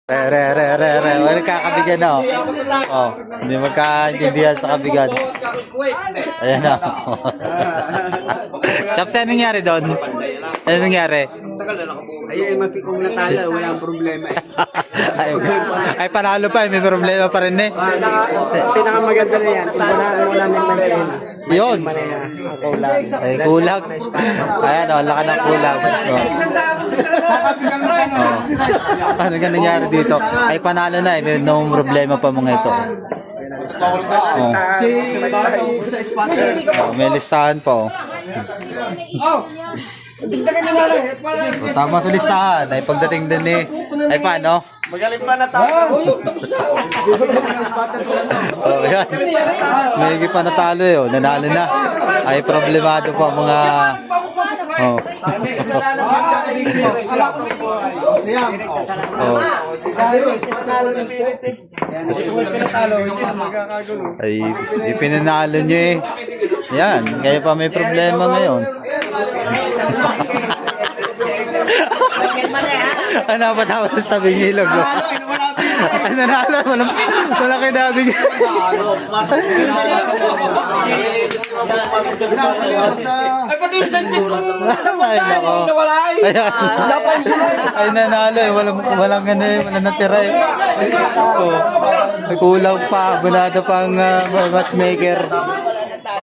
Wala kakabigan na, oh. Oh, hindi magkaintindihan sa kabigan. Ayan na. Tapos ano nangyari doon? Ano nangyari? Ayun, kung natalo, walang problema eh. Ay, panalo pa, may problema pa rin eh. Pinakamaganda na yan. Kung namin lang yun. Yun. Ang kulang. Ay, kulang. Ayan, oh, laka ng kulang. Oh. Oh. Ano nga nangyari dito? Ay, panalo na eh. May no problema pa mga ito. Oh. Sa spotter. Oh, may listahan pa, oh. So, tama sa listahan. Ay, pagdating din eh. Ay, paano? Magaling pa na tao. Oh, yan. May higit pa natalo eh. Oh. Nanalo na. Ay, problemado pa mga... Oh. Oh. Ay, ipinanalo nyo eh. Yan, kaya pa may problema ngayon. Ano pa tapos sa tabing ilog? Ay, nanalo. Walang kinabing. Ay, pati yung sentid ko Ay, nako. Ay, nanalo eh. Walang ano eh. Walang natira eh. Oh. May kulang pa. Bunado pang matchmaker.